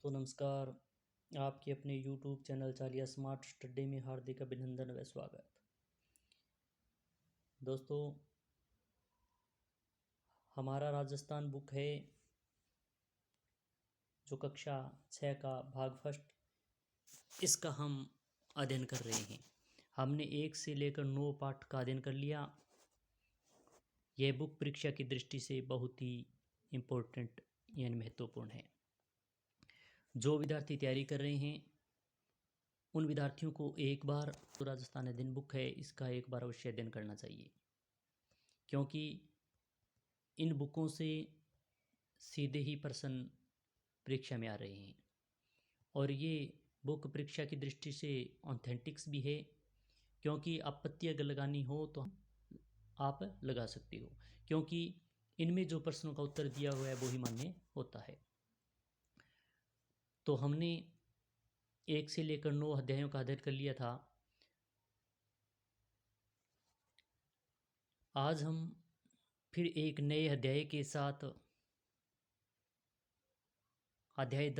दोस्तों नमस्कार। आपके अपने यूट्यूब चैनल चालिया स्मार्ट स्टडी में हार्दिक अभिनंदन व स्वागत। दोस्तों हमारा राजस्थान बुक है जो कक्षा 6 का भाग फर्स्ट, इसका हम अध्ययन कर रहे हैं। हमने 1 से लेकर 9 पाठ का अध्ययन कर लिया। यह बुक परीक्षा की दृष्टि से बहुत ही इम्पोर्टेंट यानी महत्वपूर्ण है। जो विद्यार्थी तैयारी कर रहे हैं उन विद्यार्थियों को एक बार तो राजस्थान अध्ययन बुक है, इसका एक बार अवश्य अध्ययन करना चाहिए, क्योंकि इन बुकों से सीधे ही प्रश्न परीक्षा में आ रहे हैं और ये बुक परीक्षा की दृष्टि से ऑथेंटिक्स भी है, क्योंकि आपत्ति अगर लगानी हो तो आप लगा सकते हो, क्योंकि इनमें जो प्रश्नों का उत्तर दिया हुआ है वो ही मान्य होता है। तो हमने 1 से लेकर 9 अध्यायों का अध्ययन कर लिया था। आज हम फिर एक नए अध्याय के साथ अध्याय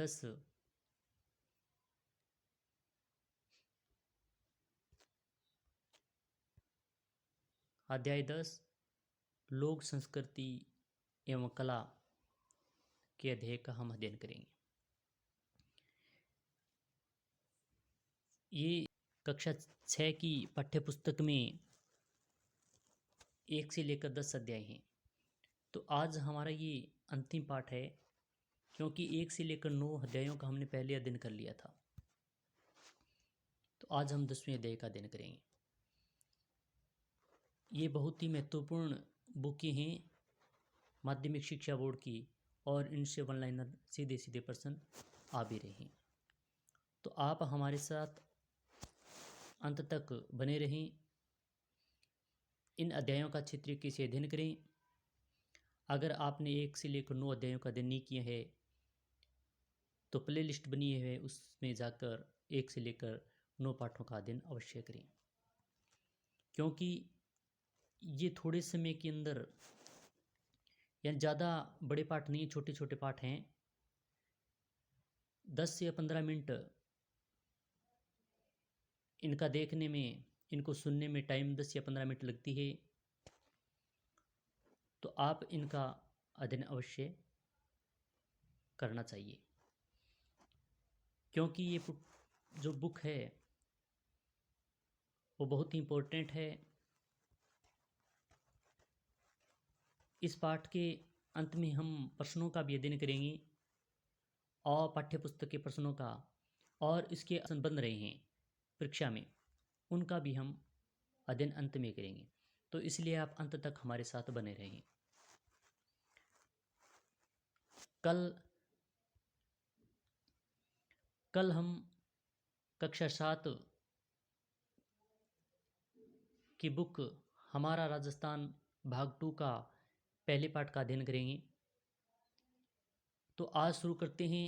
10 लोक संस्कृति एवं कला के अध्याय का हम अध्ययन करेंगे। ये कक्षा 6 की पाठ्यपुस्तक में 1 से लेकर 10 अध्याय हैं। तो आज हमारा ये अंतिम पाठ है, क्योंकि 1 से लेकर 9 अध्यायों का हमने पहले अध्ययन कर लिया था। तो आज हम 10वें अध्याय का अध्ययन करेंगे। ये बहुत ही महत्वपूर्ण बुकें हैं माध्यमिक शिक्षा बोर्ड की, और इनसे वन लाइनर सीधे सीधे प्रश्न आ भी रहे हैं। तो आप हमारे साथ अंत तक बने रहें। इन अध्यायों का अच्छी तरीके से अध्ययन करें। अगर आपने 1 से लेकर 9 अध्यायों का अध्ययन नहीं किया है तो प्ले लिस्ट बनी है, उसमें जाकर 1 से लेकर 9 पाठों का अध्ययन अवश्य करें, क्योंकि ये थोड़े समय के अंदर, यानी ज़्यादा बड़े पाठ नहीं, छोटे छोटे पाठ हैं। 10 से 15 मिनट इनका देखने में, इनको सुनने में टाइम 10 या 15 मिनट लगती है। तो आप इनका अध्ययन अवश्य करना चाहिए, क्योंकि ये जो बुक है वो बहुत ही इम्पोर्टेंट है। इस पाठ के अंत में हम प्रश्नों का भी अध्ययन करेंगे और पाठ्यपुस्तक के प्रश्नों का, और इसके प्रश्न बन रहे हैं परीक्षा में उनका भी हम अध्ययन अंत में करेंगे। तो इसलिए आप अंत तक हमारे साथ बने रहें। कल हम कक्षा 7 की बुक हमारा राजस्थान भाग 2 का पहले पाठ का अध्ययन करेंगे। तो आज शुरू करते हैं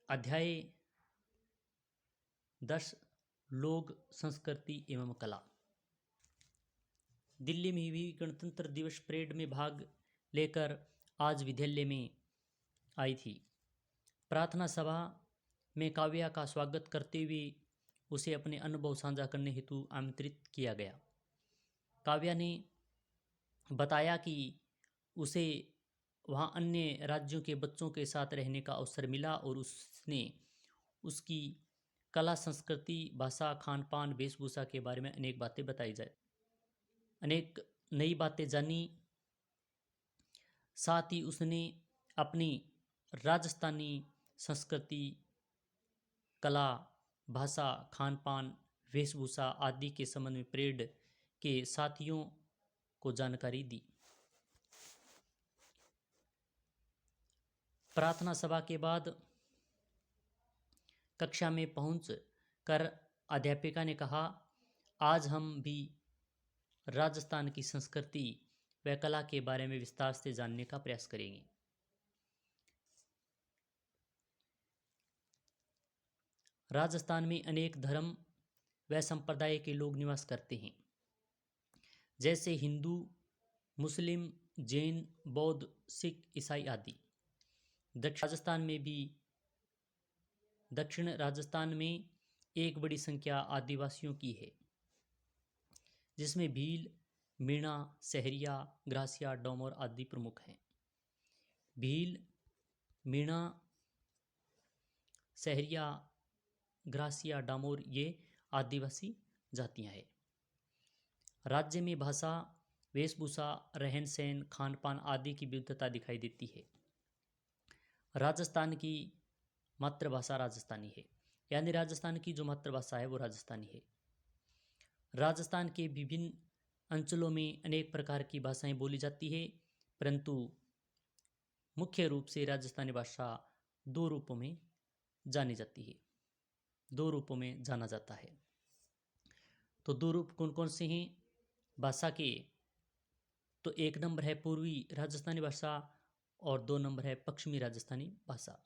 अध्याय 10 लोक संस्कृति एवं कला। दिल्ली में हुई गणतंत्र दिवस परेड में भाग लेकर आज विद्यालय में आई थी। प्रार्थना सभा में काव्या का स्वागत करते हुए उसे अपने अनुभव साझा करने हेतु आमंत्रित किया गया। काव्या ने बताया कि उसे वहाँ अन्य राज्यों के बच्चों के साथ रहने का अवसर मिला और उसने उसकी कला, संस्कृति, भाषा, खान पान, वेशभूषा के बारे में अनेक बातें अनेक नई बातें जानी। साथ ही उसने अपनी राजस्थानी संस्कृति, कला, भाषा, खान पान, वेशभूषा आदि के संबंध में परेड के साथियों को जानकारी दी। प्रार्थना सभा के बाद कक्षा में पहुंच कर अध्यापिका ने कहा, आज हम भी राजस्थान की संस्कृति व कला के बारे में विस्तार से जानने का प्रयास करेंगे। राजस्थान में अनेक धर्म व संप्रदाय के लोग निवास करते हैं, जैसे हिंदू, मुस्लिम, जैन, बौद्ध, सिख, ईसाई आदि। दक्षिण राजस्थान में भी दक्षिण राजस्थान में एक बड़ी संख्या आदिवासियों की है, जिसमें भील, मीणा, सहरिया, ग्रासिया, डोमर आदि प्रमुख हैं। भील, मीणा, सहरिया, ग्रासिया, डामोर ये आदिवासी जातियां हैं। राज्य में भाषा, वेशभूषा, रहन सहन, खान पान आदि की विविधता दिखाई देती है। राजस्थान की मातृभाषा राजस्थानी है, यानी राजस्थान की जो मातृभाषा है वो राजस्थानी है। राजस्थान के विभिन्न अंचलों में अनेक प्रकार की भाषाएं बोली जाती है, परंतु मुख्य रूप से राजस्थानी भाषा दो रूपों में जानी जाती है, दो रूपों में जाना जाता है। तो दो रूप कौन कौन से हैं भाषा के? तो एक नंबर है पूर्वी राजस्थानी भाषा और दो नंबर है पश्चिमी राजस्थानी भाषा।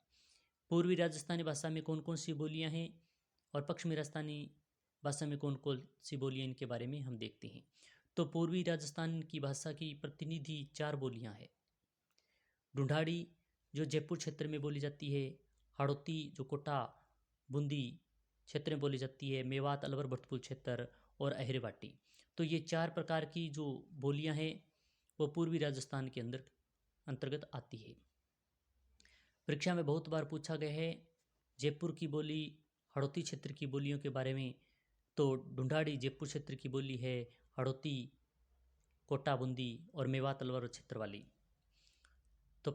पूर्वी राजस्थानी भाषा में कौन कौन सी बोलियां हैं और पश्चिमी राजस्थानी भाषा में कौन कौन सी बोलियां, इनके बारे में हम देखते हैं। तो पूर्वी राजस्थान की भाषा की प्रतिनिधि 4 बोलियां हैं। ढूंढाड़ी जो जयपुर क्षेत्र में बोली जाती है, हाड़ौती जो कोटा बूंदी क्षेत्र में बोली जाती है, मेवात, अलवर, भरतपुर क्षेत्र और अहिरवाटी। तो ये 4 प्रकार की जो बोलियां हैं वो पूर्वी राजस्थान के अंतर्गत आती है। परीक्षा में बहुत बार पूछा गया है जयपुर की बोली, हाड़ौती क्षेत्र की बोलियों के बारे में। तो ढूंढाड़ी जयपुर क्षेत्र की बोली है, हाड़ौती कोटा बूंदी और मेवात अलवर क्षेत्र वाली। तो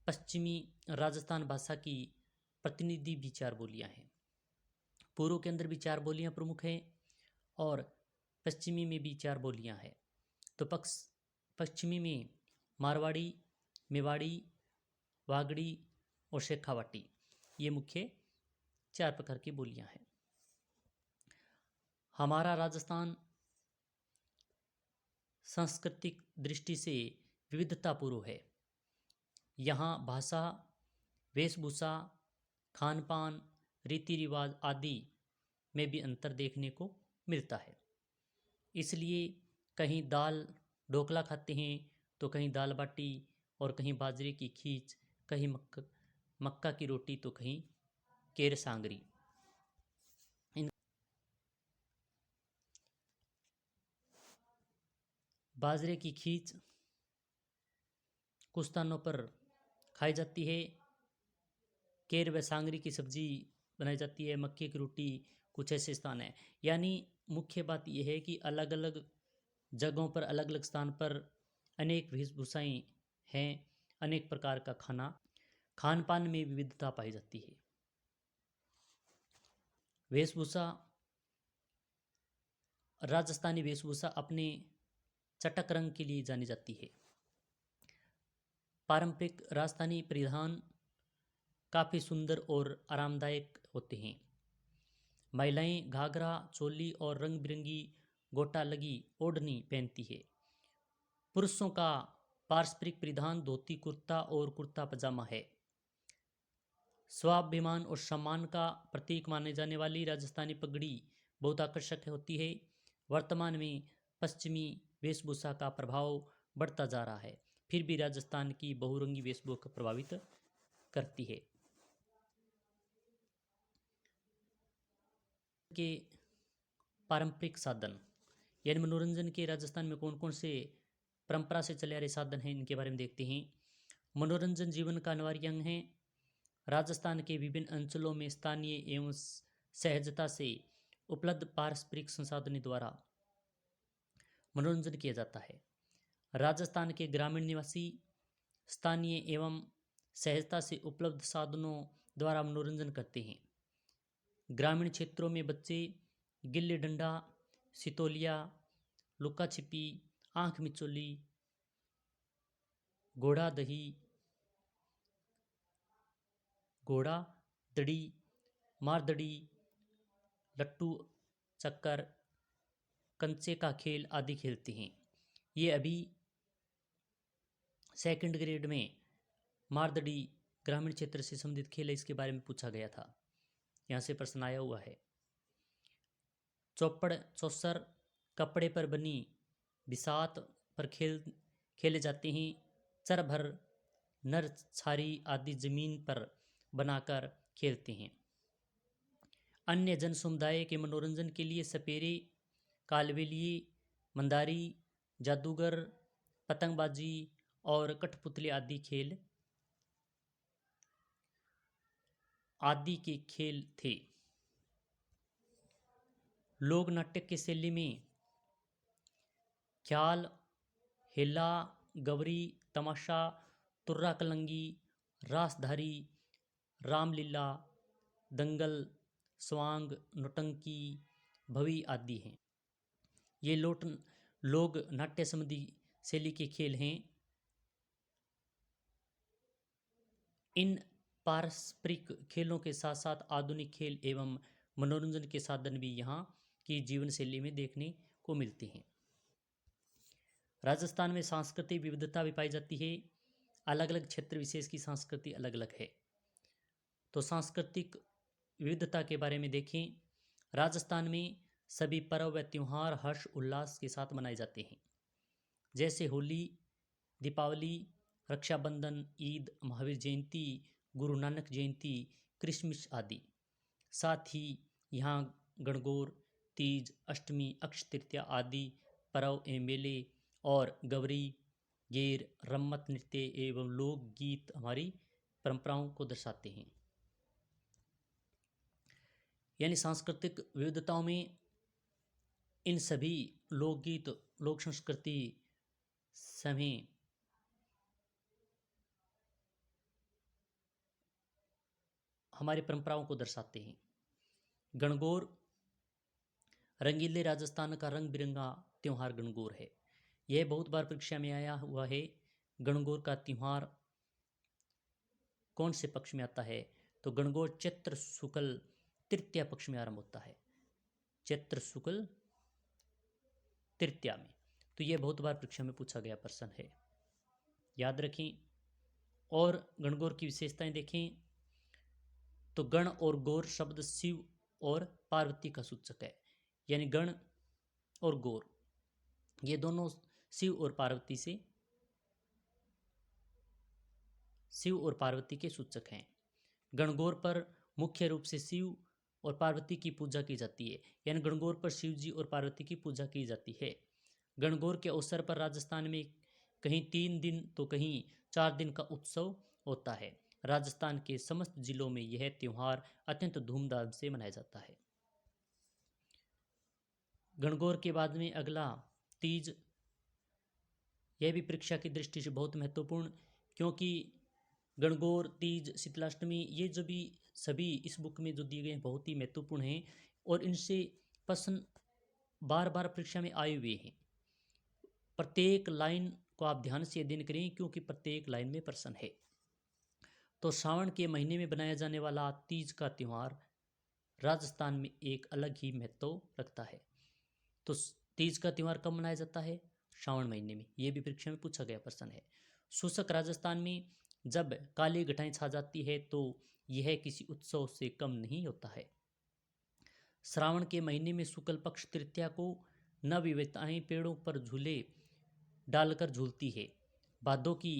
पश्चिमी राजस्थान भाषा की प्रतिनिधि भी 4 बोलियां हैं। पूर्व के अंदर भी 4 बोलियां प्रमुख हैं और पश्चिमी में भी 4 बोलियां हैं। तो पश्चिमी में मारवाड़ी, मेवाड़ी, वागड़ी और शेखावाटी ये मुख्य 4 प्रकार की बोलियां हैं। हमारा राजस्थान सांस्कृतिक दृष्टि से विविधतापूर्ण है। यहाँ भाषा, वेशभूषा, खान पान, रीति रिवाज आदि में भी अंतर देखने को मिलता है। इसलिए कहीं दाल ढोकला खाते हैं तो कहीं दाल बाटी और कहीं बाजरे की खीच, कहीं मक्का की रोटी तो कहीं केर सांगरी। बाजरे की खीच कुछ स्थानों पर खाई जाती है, केर व सांगरी की सब्जी बनाई जाती है, मक्के की रोटी कुछ ऐसे स्थान है। यानी मुख्य बात यह है कि अलग अलग जगहों पर, अलग अलग स्थान पर अनेक वेशभूषाएं हैं, अनेक प्रकार का खान पान में विविधता पाई जाती है। वेशभूषा, राजस्थानी वेशभूषा अपने चटक रंग के लिए जानी जाती है। पारंपरिक राजस्थानी परिधान काफ़ी सुंदर और आरामदायक होते हैं। महिलाएं घाघरा, चोली और रंग बिरंगी गोटा लगी ओढ़नी पहनती है। पुरुषों का पारंपरिक परिधान धोती कुर्ता और कुर्ता पजामा है। स्वाभिमान और सम्मान का प्रतीक माने जाने वाली राजस्थानी पगड़ी बहुत आकर्षक होती है। वर्तमान में पश्चिमी वेशभूषा का प्रभाव बढ़ता जा रहा है, फिर भी राजस्थान की बहुरंगी वेशभूषा प्रभावित करती है। के पारंपरिक साधन यानी मनोरंजन के राजस्थान में कौन कौन से परंपरा से चले आ रहे साधन हैं, इनके बारे में देखते हैं। मनोरंजन जीवन का अनिवार्य अंग है। राजस्थान के विभिन्न अंचलों में स्थानीय एवं सहजता से उपलब्ध पारंपरिक संसाधनों द्वारा मनोरंजन किया जाता है। राजस्थान के ग्रामीण निवासी स्थानीय एवं सहजता से उपलब्ध साधनों द्वारा मनोरंजन करते हैं। ग्रामीण क्षेत्रों में बच्चे गिल्ली डंडा, सितोलिया, लुका छिपी, आंख मिचोली, घोड़ा दड़ी, मारदड़ी, लट्टू चक्कर, कंचे का खेल आदि खेलते हैं। ये अभी सेकंड ग्रेड में मारदड़ी ग्रामीण क्षेत्र से संबंधित खेल है, इसके बारे में पूछा गया था, यहाँ से प्रश्न आया हुआ है। चौपड़ चौसर कपड़े पर बनी बिसात पर खेले जाते हैं। चर भर नर छारी आदि जमीन पर बनाकर खेलते हैं। अन्य जन समुदाय के मनोरंजन के लिए सपेरे, कालबेलिए, मंदारी, जादूगर, पतंगबाजी और कठपुतली आदि के खेल थे। लोक नाट्य की शैली में ख्याल, हेला, गवरी, तमाशा, तुर्रा कलंगी, रासधारी, रामलीला, दंगल, स्वांग, नौटंकी, भवी आदि हैं। ये लोक नाट्य संबंधी शैली के खेल हैं। इन पारंपरिक खेलों के साथ साथ आधुनिक खेल एवं मनोरंजन के साधन भी यहाँ की जीवन शैली में देखने को मिलते हैं। राजस्थान में सांस्कृतिक विविधता भी पाई जाती है। अलग अलग क्षेत्र विशेष की संस्कृति अलग अलग है। तो सांस्कृतिक विविधता के बारे में देखें, राजस्थान में सभी पर्व व त्योहार हर्ष उल्लास के साथ मनाए जाते हैं, जैसे होली, दीपावली, रक्षाबंधन, ईद, महावीर जयंती, गुरु नानक जयंती, क्रिसमस आदि। साथ ही यहाँ गणगौर, तीज, अष्टमी, अक्षय तृतीया आदि पर्व एवं मेले और गवरी, गेर, रम्मत नृत्य एवं लोकगीत हमारी परंपराओं को दर्शाते हैं। यानी सांस्कृतिक विविधताओं में इन सभी लोकगीत, लोक संस्कृति सभी हमारी परंपराओं को दर्शाते हैं। गणगौर, रंगीले राजस्थान का रंग बिरंगा त्योहार गणगौर है। यह बहुत बार परीक्षा में आया हुआ है। गणगौर का त्योहार कौन से पक्ष में आता है? तो गणगौर चैत्र शुक्ल तृतीया पक्ष में आरंभ होता है, चैत्र शुक्ल तृतीया में। तो यह बहुत बार परीक्षा में पूछा गया प्रश्न है, याद रखें। और गणगौर की विशेषताएं देखें तो गण और गौर शब्द शिव और पार्वती का सूचक है। यानी गण और गौर ये दोनों शिव और पार्वती के सूचक हैं। गणगौर पर मुख्य रूप से शिव और पार्वती की पूजा की जाती है। यानी गणगौर पर शिव जी और पार्वती की पूजा की जाती है। गणगौर के अवसर पर राजस्थान में कहीं 3 दिन तो कहीं 4 दिन का उत्सव होता है। राजस्थान के समस्त जिलों में यह त्योहार अत्यंत धूमधाम से मनाया जाता है। गणगौर के बाद में अगला तीज। यह भी परीक्षा की दृष्टि से बहुत महत्वपूर्ण, क्योंकि गणगौर, तीज, शीतलाष्टमी ये जो भी सभी इस बुक में जो दिए गए हैं बहुत ही महत्वपूर्ण हैं और इनसे प्रश्न बार बार परीक्षा में आए हुए हैं। प्रत्येक लाइन को आप ध्यान से अध्ययन करें, क्योंकि प्रत्येक लाइन में प्रश्न है। तो सावन के महीने में बनाया जाने वाला तीज का त्यौहार राजस्थान में एक अलग ही महत्व रखता है। तो तीज का त्यौहार कब मनाया जाता है? श्रावण महीने में। यह भी परीक्षा में पूछा गया प्रश्न है। शुष्क राजस्थान में जब काली घटाएं छा जाती है तो यह किसी उत्सव से कम नहीं होता है। श्रावण के महीने में शुक्ल पक्ष तृतीया को नवयुवतियां पेड़ों पर झूले डालकर झूलती है। भादों की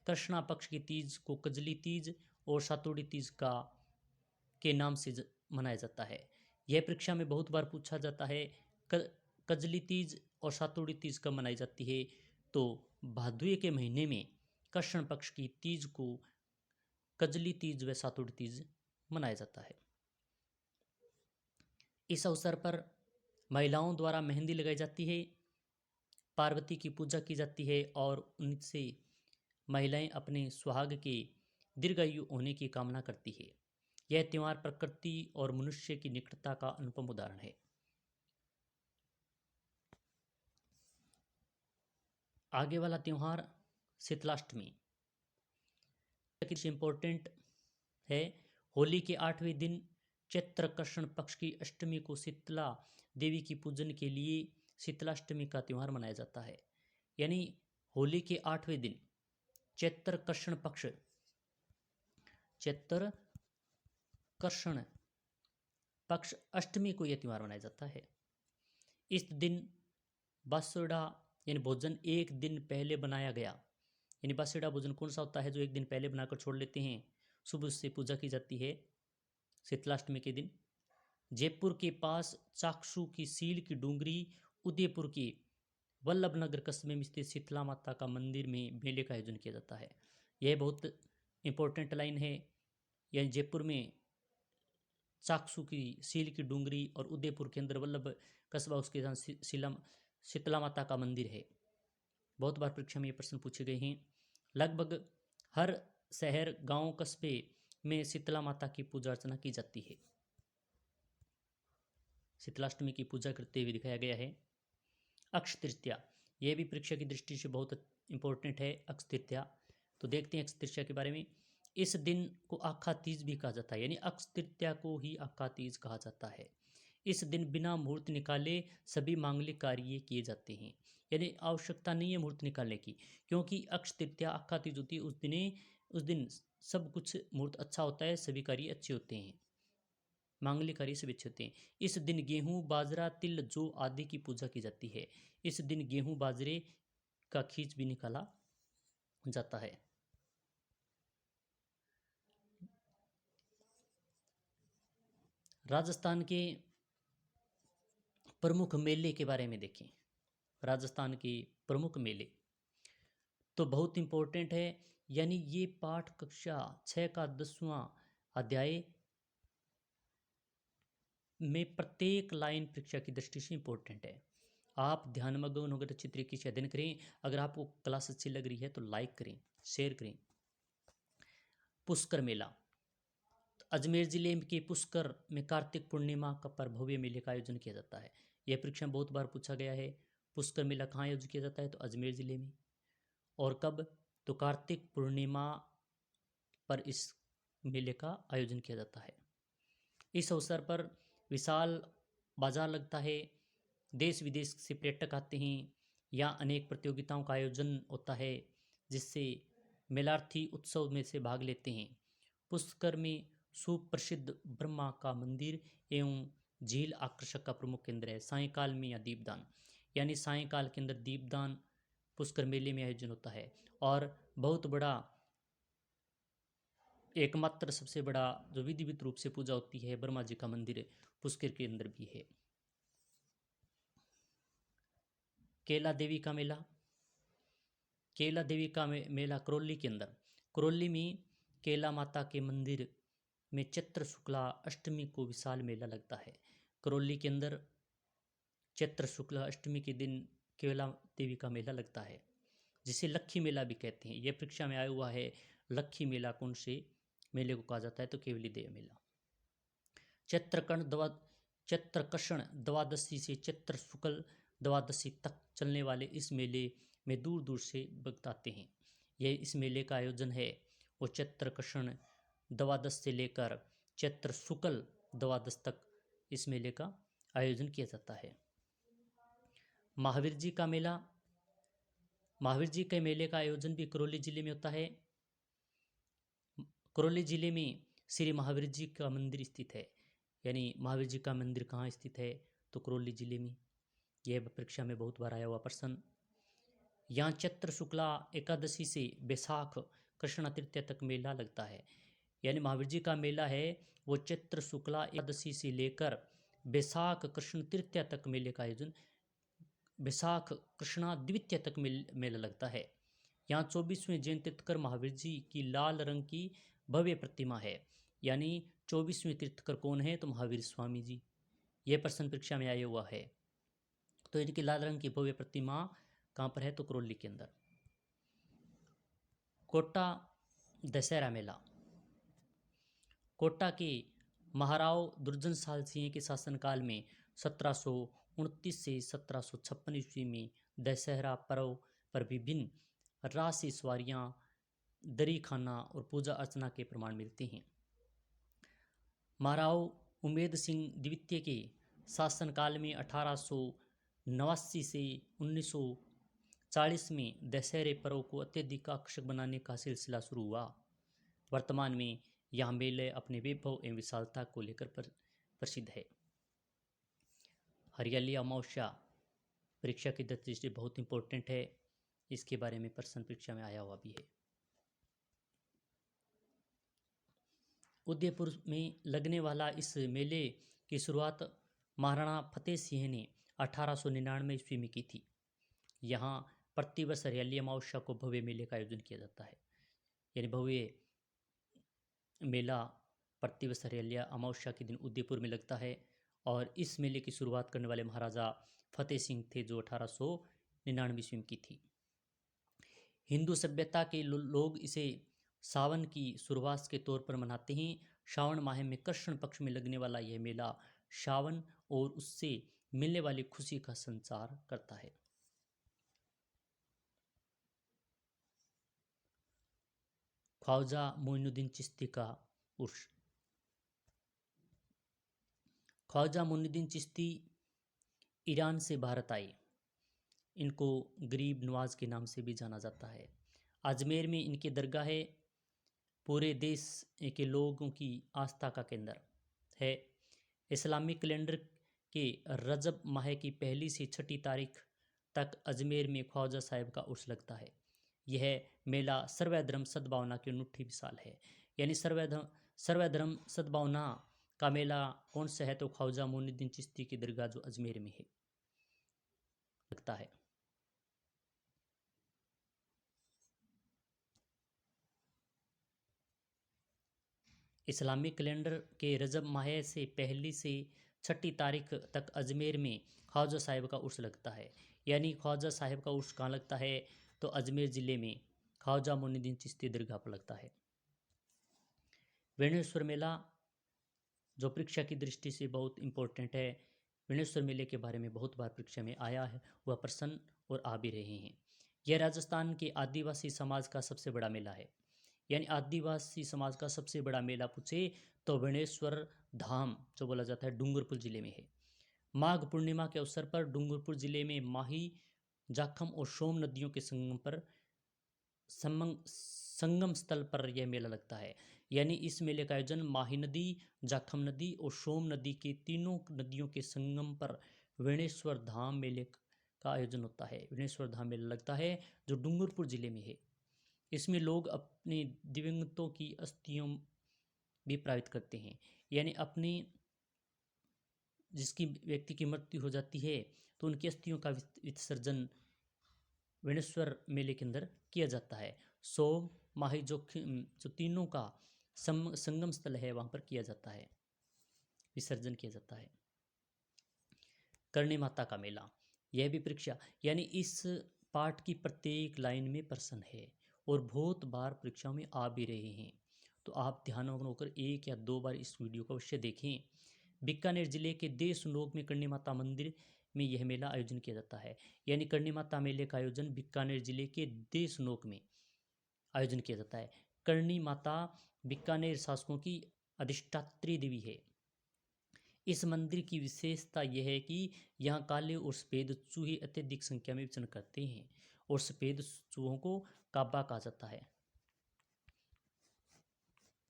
कृष्णा पक्ष की तीज को कजली तीज और सातोड़ी तीज के नाम से मनाया जाता है। यह परीक्षा में बहुत बार पूछा जाता है। कजली तीज और सातोड़ी तीज कब मनाई जाती है? तो भादुए के महीने में कृष्ण पक्ष की तीज को कजली तीज व सातोड़ी तीज मनाया जाता है। इस अवसर पर महिलाओं द्वारा मेहंदी लगाई जाती है, पार्वती की पूजा की जाती है और उनसे महिलाएं अपने सुहाग के दीर्घायु होने की कामना करती है। यह त्यौहार प्रकृति और मनुष्य की निकटता का अनुपम उदाहरण है। आगे वाला त्यौहार शीतलाष्टमी इंपॉर्टेंट है। होली के 8वें दिन चैत्र कृष्ण पक्ष की अष्टमी को शीतला देवी की पूजन के लिए शीतलाष्टमी का त्यौहार मनाया जाता है। यानी होली के 8वें दिन चैत्र कृष्ण पक्ष अष्टमी को यह त्यौहार मनाया जाता है। इस दिन बासुड़ा यानी भोजन एक दिन पहले बनाया गया। यानी बासुड़ा भोजन कौन सा होता है? जो एक दिन पहले बनाकर छोड़ लेते हैं। सुबह से पूजा की जाती है शीतलाष्टमी के दिन जयपुर के पास चाक्षु की सील की डूंगरी, उदयपुर की वल्लभनगर कस्बे में स्थित शीतला माता का मंदिर में मेले का आयोजन किया जाता है। यह बहुत इंपॉर्टेंट लाइन है। यह जयपुर में चाक्षु की सील की डूंगरी और उदयपुर के अंदर वल्लभ कस्बा, उसके साथ शीतला माता का मंदिर है। बहुत बार परीक्षा में ये प्रश्न पूछे गए हैं। लगभग हर शहर, गांव, कस्बे में शीतला माता की पूजा अर्चना की जाती है। शीतलाष्टमी की पूजा करते हुए दिखाया गया है। अक्षय तृतीया, यह भी परीक्षा की दृष्टि से बहुत इंपॉर्टेंट है। अक्षय तृतीया, तो देखते हैं अक्षय तृतीया के बारे में। इस दिन को आखा तीज भी कहा जाता है, यानी अक्षय तृतीया को ही आखा तीज कहा जाता है। इस दिन बिना मुहूर्त निकाले सभी मांगलिक कार्य किए जाते हैं, यानी आवश्यकता नहीं है मुहूर्त निकालने की, क्योंकि अक्षय तृतीया आखा तीज होती है। उस दिन सब कुछ मुहूर्त अच्छा होता है, सभी कार्य अच्छे होते हैं, मांगलिक कार्य सभी अच्छे होते हैं। इस दिन गेहूं, बाजरा, तिल, जौ आदि की पूजा की जाती है। इस दिन गेहूं बाजरे का खींच भी निकाला जाता है। राजस्थान के प्रमुख मेले के बारे में देखें। राजस्थान के प्रमुख मेले तो बहुत इंपॉर्टेंट है, यानी ये पाठ कक्षा 6 का 10वां अध्याय में प्रत्येक लाइन परीक्षा की दृष्टि से इंपॉर्टेंट है। आप ध्यानमग्न होकर अच्छी तरीके से अध्ययन करें। अगर आपको क्लास अच्छी लग रही है तो लाइक करें, शेयर करें। पुष्कर मेला, अजमेर जिले के पुष्कर में कार्तिक पूर्णिमा का पर भव्य मेले का आयोजन किया जाता है। यह परीक्षा में बहुत बार पूछा गया है। पुष्कर मेला कहाँ आयोजित किया जाता है? तो अजमेर जिले में। और कब? तो कार्तिक पूर्णिमा पर इस मेले का आयोजन किया जाता है। इस अवसर पर विशाल बाजार लगता है, देश विदेश से पर्यटक आते हैं, यहाँ अनेक प्रतियोगिताओं का आयोजन होता है, जिससे मेलार्थी उत्सव में से भाग लेते हैं। पुष्कर में सुप्रसिद्ध ब्रह्मा का मंदिर एवं झील आकर्षक का प्रमुख केंद्र है। सायंकाल में या दीपदान, यानी सायंकाल के अंदर दीपदान पुष्कर मेले में आयोजन होता है। और बहुत बड़ा, एकमात्र सबसे बड़ा जो विधिवत रूप से पूजा होती है, ब्रह्मा जी का मंदिर पुष्कर के अंदर भी है। केला देवी का मेला, केला देवी का मेला करौली के अंदर, करौली में केला माता के मंदिर में चैत्र शुक्ला अष्टमी को विशाल मेला लगता है। करौली के अंदर चैत्र शुक्ला अष्टमी के दिन केला देवी का मेला लगता है, जिसे लक्खी मेला भी कहते हैं। यह परीक्षा में आया हुआ है। लक्खी मेला कौन से मेले को कहा जाता है? तो केवली देव मेला। चैत्रकर्ण द्वादशी से चैत्र शुक्ल द्वादशी तक चलने वाले इस मेले में दूर दूर से भक्त आते हैं। यह इस मेले का आयोजन है वो चैत्रकर्ण द्वादश से लेकर चैत्र शुक्ल द्वादश तक इस मेले का आयोजन किया जाता है। महावीर जी का मेला, महावीर जी के मेले का आयोजन भी करौली जिले में होता है। करौली जिले में श्री महावीर जी का मंदिर स्थित है, यानी महावीर जी का मंदिर कहाँ स्थित है? तो करौली जिले में। यह परीक्षा में बहुत बार आया हुआ प्रश्न। यहाँ चैत्र शुक्ला एकादशी से बैसाख कृष्ण तृतीया तक मेला लगता है, यानी महावीर जी का मेला है वो चैत्र शुक्ला एकादशी से लेकर बैसाख कृष्ण तृतीया तक मेले का आयोजन, बैसाख कृष्णा द्वितीया तक मेला लगता है। यहाँ 24वें जैन तीर्थकर महावीर जी की लाल रंग की भव्य प्रतिमा है, यानी 24वें तीर्थकर कौन है? तो महावीर स्वामी जी। यह प्रश्न परीक्षा में आया हुआ है। तो इनकी लाल रंग की भव्य प्रतिमा कहाँ पर है? तो करौली के अंदर। कोटा दशहरा मेला, कोटा के महाराव दुर्जनशाल सिंह के शासनकाल में 1729 से 1756 ईस्वी में दशहरा पर्व पर विभिन्न राशि सवारियाँ, दरी खाना और पूजा अर्चना के प्रमाण मिलते हैं। महाराव उमेद सिंह द्वितीय के शासनकाल में 1889 से 1940 में दशहरे पर्व को अत्यधिक आकर्षक बनाने का सिलसिला शुरू हुआ। वर्तमान में यह मेले अपने वैभव एवं विशालता को लेकर प्रसिद्ध है। हरियाली अमावस्या परीक्षा की दृष्टि से बहुत इंपॉर्टेंट है, इसके बारे में प्रश्न परीक्षा में आया हुआ भी है। उदयपुर में लगने वाला इस मेले की शुरुआत महाराणा फतेह सिंह ने 1899 ईस्वी में की थी। यहाँ प्रतिवर्ष हरियाली अमावस्या को भव्य मेले का आयोजन किया जाता है। यानी भव्य मेला प्रतिवर्ष हरियाली अमावस्या के दिन उदयपुर में लगता है और इस मेले की शुरुआत करने वाले महाराजा फतेह सिंह थे जो 1899 ईस्वी में की थी। हिंदू सभ्यता के लोग इसे सावन की शुरुआत के तौर पर मनाते हैं। श्रावण माह में कृष्ण पक्ष में लगने वाला यह मेला श्रावण और उससे मिलने वाली खुशी का संचार करता है। ख्वाजा मोइनुद्दीन चिश्ती का उर्स। ख्वाजा मोइनुद्दीन चिश्ती ईरान से भारत आए। इनको गरीब नवाज के नाम से भी जाना जाता है। अजमेर में इनकी दरगाह है। पूरे देश के लोगों की आस्था का केंद्र है। इस्लामिक कैलेंडर के रजब माह की पहली से छठी तारीख तक अजमेर में ख्वाजा साहिब का उर्स लगता है। यह मेला सर्वधर्म सद्भावना की अनूठी मिसाल है। यानी सर्वधर्म सद्भावना का मेला कौन सा है? तो ख्वाजा मोइनुद्दीन चिश्ती की दरगाह जो अजमेर में है लगता है। इस्लामिक कैलेंडर के रजब माह से पहली से छठी तारीख तक अजमेर में ख्वाजा साहिब का उर्स लगता है। यानी ख्वाजा साहिब का उर्स कहाँ लगता है? तो अजमेर ज़िले में ख्वाजा मोइनुद्दीन चिश्ती दरगाह पर लगता है। वेणुश्वर मेला जो परीक्षा की दृष्टि से बहुत इम्पोर्टेंट है। वेणुश्वर मेले के बारे में बहुत बार परीक्षा में आया है, वह प्रश्न और आ भी रहे हैं। यह राजस्थान के आदिवासी समाज का सबसे बड़ा मेला है। यानी आदिवासी समाज का सबसे बड़ा मेला पूछे तो वेणेश्वर धाम जो बोला जाता है डूंगरपुर जिले में है। माघ पूर्णिमा के अवसर पर डूंगरपुर जिले में माही, जाखम और सोम नदियों के संगम स्थल पर यह मेला लगता है। यानी इस मेले का आयोजन माही नदी, जाखम नदी और सोम नदी के तीनों नदियों के संगम पर वेणेश्वर धाम मेले का आयोजन होता है। वेणेश्वर धाम मेला लगता है जो डूंगरपुर जिले में है। इसमें लोग अपने दिवंगतों की अस्थियों भी प्राप्त करते हैं। यानी अपनी जिसकी व्यक्ति की मृत्यु हो जाती है तो उनकी अस्थियों का विसर्जन वेणेश्वर मेले के अंदर किया जाता है। सोम माही जो तीनों का संगम स्थल है वहाँ पर किया जाता है, विसर्जन किया जाता है। करणी माता का मेला, यह भी परीक्षा यानी इस पाठ की प्रत्येक लाइन में प्रश्न है और बहुत बार परीक्षाओं में आ भी रहे हैं। तो आप ध्यान होकर एक या दो बार इस वीडियो को अवश्य देखें। बीकानेर जिले के देशनोक में करणी माता मंदिर में यह मेला आयोजन किया जाता है। यानी करणी माता मेले का आयोजन बीकानेर जिले के देशनोक में आयोजन किया जाता है। करणी माता बीकानेर शासकों की अधिष्ठात्री देवी है। इस मंदिर की विशेषता यह है कि यहाँ काले और सफ़ेद चूहे अत्यधिक संख्या में विचरण करते हैं और सफ़ेद चूहों को काबा कहा जाता है।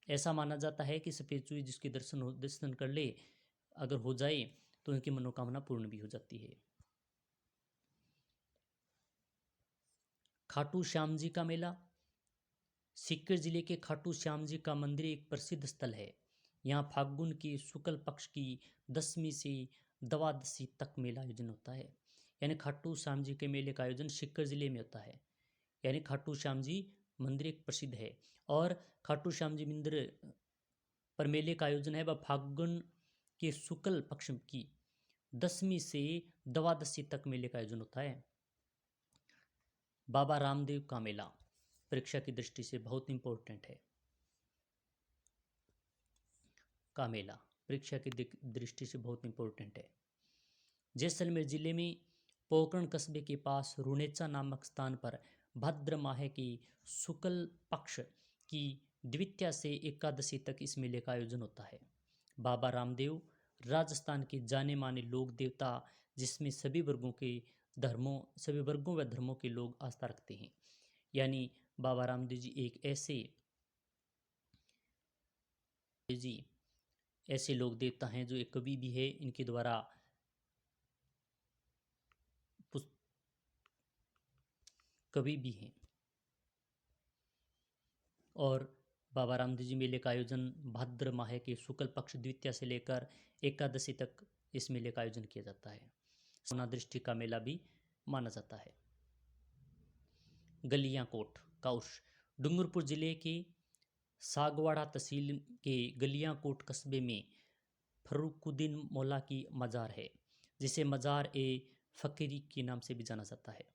ऐसा माना जाता है कि सफ़ेद चूहे जिसके दर्शन कर ले अगर हो जाए तो उनकी मनोकामना पूर्ण भी हो जाती है। खाटू श्याम जी का मेला, सीकर जिले के खाटू श्याम जी का मंदिर एक प्रसिद्ध स्थल है। यहाँ फाल्गुन के शुक्ल पक्ष की 10वीं से 12वीं तक मेला आयोजन होता है। यानी खाटू श्याम जी के मेले का आयोजन सीकर जिले में होता है। यानी खाटू श्याम जी मंदिर एक प्रसिद्ध है और खाटू श्याम जी मंदिर पर मेले का आयोजन है वह फाल्गुन के शुक्ल पक्ष की 10वीं से 12वीं तक मेले का आयोजन होता है। बाबा रामदेव का मेला परीक्षा की दृष्टि से बहुत इंपॉर्टेंट है। का मेला परीक्षा की दृष्टि से बहुत इंपॉर्टेंट है। जैसलमेर जिले में पोकरण कस्बे के पास रुनेचा नामक स्थान पर भद्र माह की शुक्ल पक्ष की द्वितीया से एकादशी तक इस मेले का आयोजन होता है। बाबा रामदेव राजस्थान के जाने माने लोक देवता जिसमें सभी वर्गों व धर्मों के लोग आस्था रखते हैं। यानी बाबा रामदेव जी ऐसे लोक देवता हैं जो एक कवि भी है। इनके द्वारा कवि भी हैं और बाबा रामदेव जी मेले का आयोजन भाद्र माह के शुक्ल पक्ष द्वितीया से लेकर एकादशी तक इस मेले का आयोजन किया जाता है। सोना दृष्टि का मेला भी माना जाता है। गलियां कोट काउश डूंगरपुर जिले के सागवाड़ा तहसील के गलियां कोट कस्बे में फर्रुखुद्दीन मौला की मज़ार है, जिसे मज़ार ए फ़कीरी के नाम से भी जाना जाता है।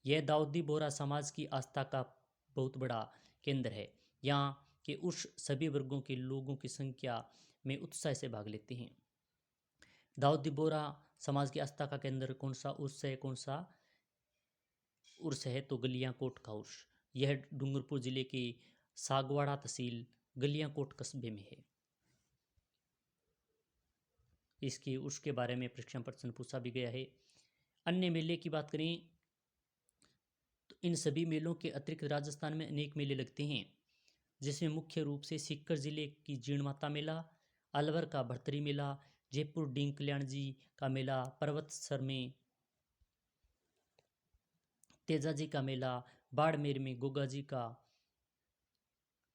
यह दाऊदी बोहरा समाज की आस्था का बहुत बड़ा केंद्र है। यहाँ के उस सभी वर्गों के लोगों की संख्या में उत्साह से भाग लेते हैं। दाऊदी बोहरा समाज की आस्था का केंद्र कौन सा उर्स है, कौन सा उर्स है? तो गलियां कोट का उर्स। यह डूंगरपुर जिले के सागवाड़ा तहसील गलियां कोट कस्बे में है। इसके उसके बारे में परीक्षा प्रश्न पूछा भी गया है। अन्य मेले की बात करें तो इन सभी मेलों के अतिरिक्त राजस्थान में अनेक मेले लगते हैं, जिसमें मुख्य रूप से सीकर जिले की जीण माता मेला, अलवर का भरतरी मेला, जयपुर डींग कल्याण जी का मेला, पर्वतसर में तेजा जी का मेला, बाड़मेर में गोगा जी का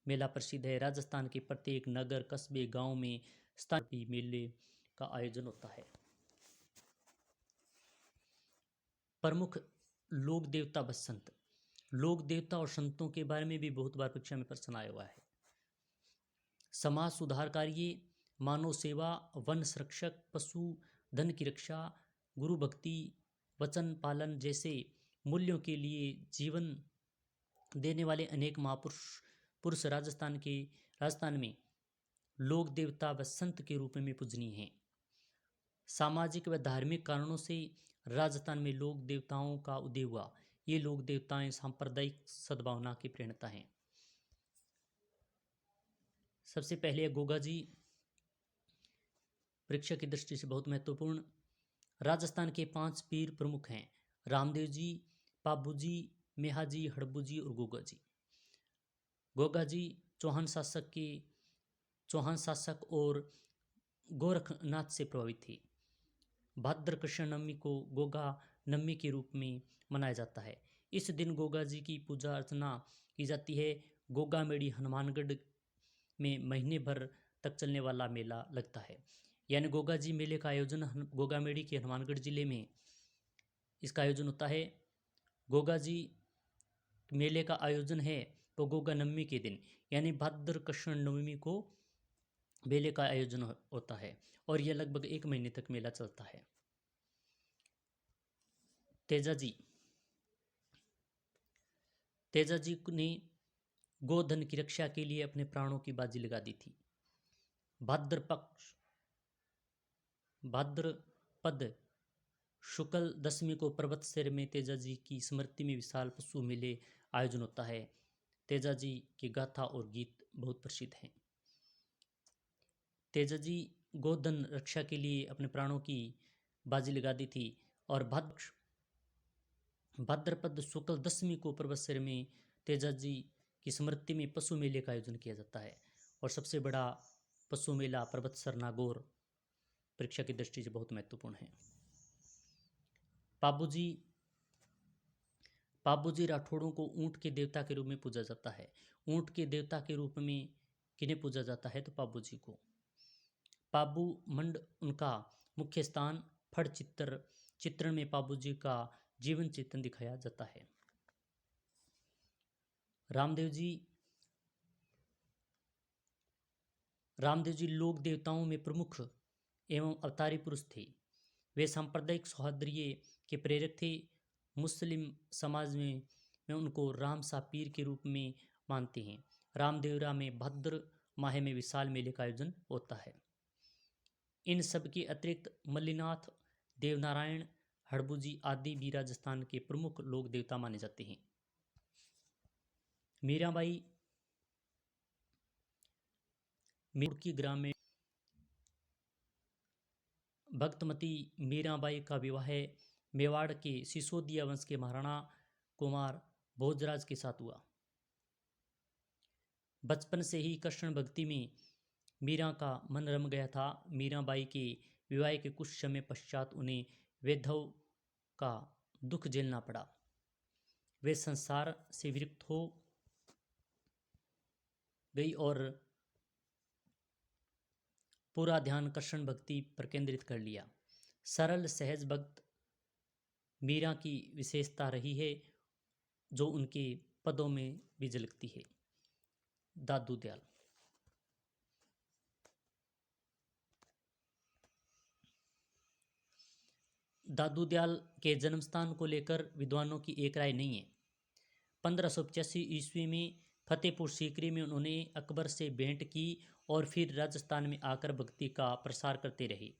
मेला प्रसिद्ध है। राजस्थान के प्रत्येक नगर कस्बे गांव में स्थानीय मेले का आयोजन होता है। प्रमुख लोक देवता व संत। लोक देवता और संतों के बारे में भी बहुत बार परीक्षा में प्रश्न आया हुआ है। समाज सुधार कार्य, मानव सेवा, वन संरक्षक, पशु धन की रक्षा, गुरु भक्ति, वचन पालन जैसे मूल्यों के लिए जीवन देने वाले अनेक पुरुष राजस्थान में लोक देवता व संत के रूप में पूजनीय हैं। सामाजिक व धार्मिक कारणों से राजस्थान में लोक देवताओं का उदय हुआ। ये लोक देवताएं सांप्रदायिक सद्भावना की प्रेरणा हैं। सबसे पहले गोगा जी परीक्षा की दृष्टि से बहुत महत्वपूर्ण। राजस्थान के 5 पीर प्रमुख हैं: रामदेव जी, पाबू जी, मेहा जी, हड़बू जी और गोगा जी। गोगा जी चौहान शासक और गोरखनाथ से प्रभावित थे। भाद्र कृष्ण नवमी को गोगा नवमी के रूप में मनाया जाता है। इस दिन गोगा जी की पूजा अर्चना की जाती है। गोगा मेड़ी हनुमानगढ़ में महीने भर तक चलने वाला मेला लगता है। यानी गोगा जी मेले का आयोजन गोगा मेड़ी के हनुमानगढ़ जिले में इसका आयोजन होता है। गोगा जी मेले का आयोजन है तो गोगा नवमी के दिन यानी भाद्र कृष्ण नवमी को मेले का आयोजन होता है और यह लगभग 1 महीने तक मेला चलता है। तेजा जी ने गोधन की रक्षा के लिए अपने प्राणों की बाजी लगा दी थी। भाद्रपद शुक्ल दशमी को पर्वतसर में तेजा जी की स्मृति में विशाल पशु मेले आयोजन होता है। तेजा जी की गाथा और गीत बहुत प्रसिद्ध हैं। तेजा जी गोधन रक्षा के लिए अपने प्राणों की बाजी लगा दी थी और भाद्रपद शुक्ल दशमी को पर्वतसर में तेजा जी की स्मृति में पशु मेले का आयोजन किया जाता है और सबसे बड़ा पशु मेला पर्वतसर नागौर परीक्षा की दृष्टि से बहुत महत्वपूर्ण है। पाबूजी राठौड़ों को ऊंट के देवता के रूप में पूजा जाता है। ऊंट के देवता के रूप में किन्हें पूजा जाता है? तो पाबूजी को। पाबू मंड उनका मुख्य स्थान। फड़ चित्रण में पाबूजी का जीवन चित्रण दिखाया जाता है। रामदेव जी लोक देवताओं में प्रमुख एवं अवतारी पुरुष थे। वे सांप्रदायिक सौहार्द्र के प्रेरक थे। मुस्लिम समाज में उनको राम सा पीर के रूप में मानते हैं। रामदेवरा में भाद्र माह में विशाल मेले का आयोजन होता है। इन सब के अतिरिक्त मल्लीनाथ, देवनारायण, हड़बूजी आदि भी राजस्थान के प्रमुख लोक देवता माने जाते हैं। मीराबाई की ग्राम में भक्तमती मीराबाई का विवाह मेवाड़ के सिसोदिया वंश के महाराणा कुमार भोजराज के साथ हुआ। बचपन से ही कृष्ण भक्ति में मीरा का मन रम गया था। मीराबाई के विवाह के कुछ समय पश्चात उन्हें वैधव का दुख झेलना पड़ा। वे संसार से विरक्त हो गई और पूरा ध्यान कृष्ण भक्ति पर केंद्रित कर लिया। सरल सहज भक्त मीरा की विशेषता रही है, जो उनके पदों में भी झलकती है। दादू दयाल। दादू दयाल के जन्म स्थान को लेकर विद्वानों की एक राय नहीं है। 1585 ईस्वी में फतेहपुर सीकरी में उन्होंने अकबर से भेंट की और फिर राजस्थान में आकर भक्ति का प्रसार करते रहे।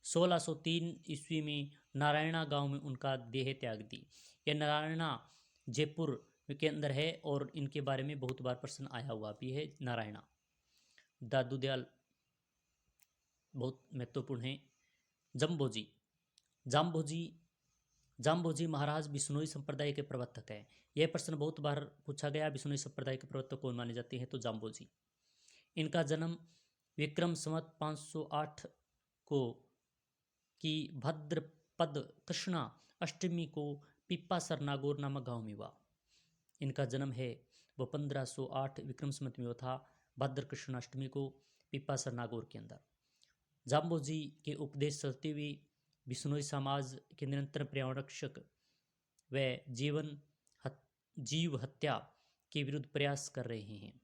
1603 ईस्वी में नारायणा गांव में उनका देह त्याग दी। यह नारायणा जयपुर के अंदर है और इनके बारे में बहुत बार प्रश्न आया हुआ भी है। नारायणा। दादू दयाल बहुत महत्वपूर्ण है। जम्बोजी। जाम्बोजी महाराज बिश्नोई संप्रदाय के प्रवर्तक हैं। यह प्रश्न बहुत बार पूछा गया, बिश्नोई संप्रदाय के प्रवर्तक कौन माने जाते हैं, तो जाम्बोजी। इनका जन्म विक्रम संवत 508 को की भद्रपद कृष्णा अष्टमी को पिप्पासर नागौर नामक गांव में हुआ। इनका जन्म है वो 1508 विक्रम संवत में हुआ था, भद्र कृष्ण अष्टमी को पिप्पासर नागौर के अंदर। जाम्बोजी के उपदेश चलते हुए बिश्नोई समाज के निरंतर पर्यावरण रक्षक व जीव हत्या के विरुद्ध प्रयास कर रहे हैं।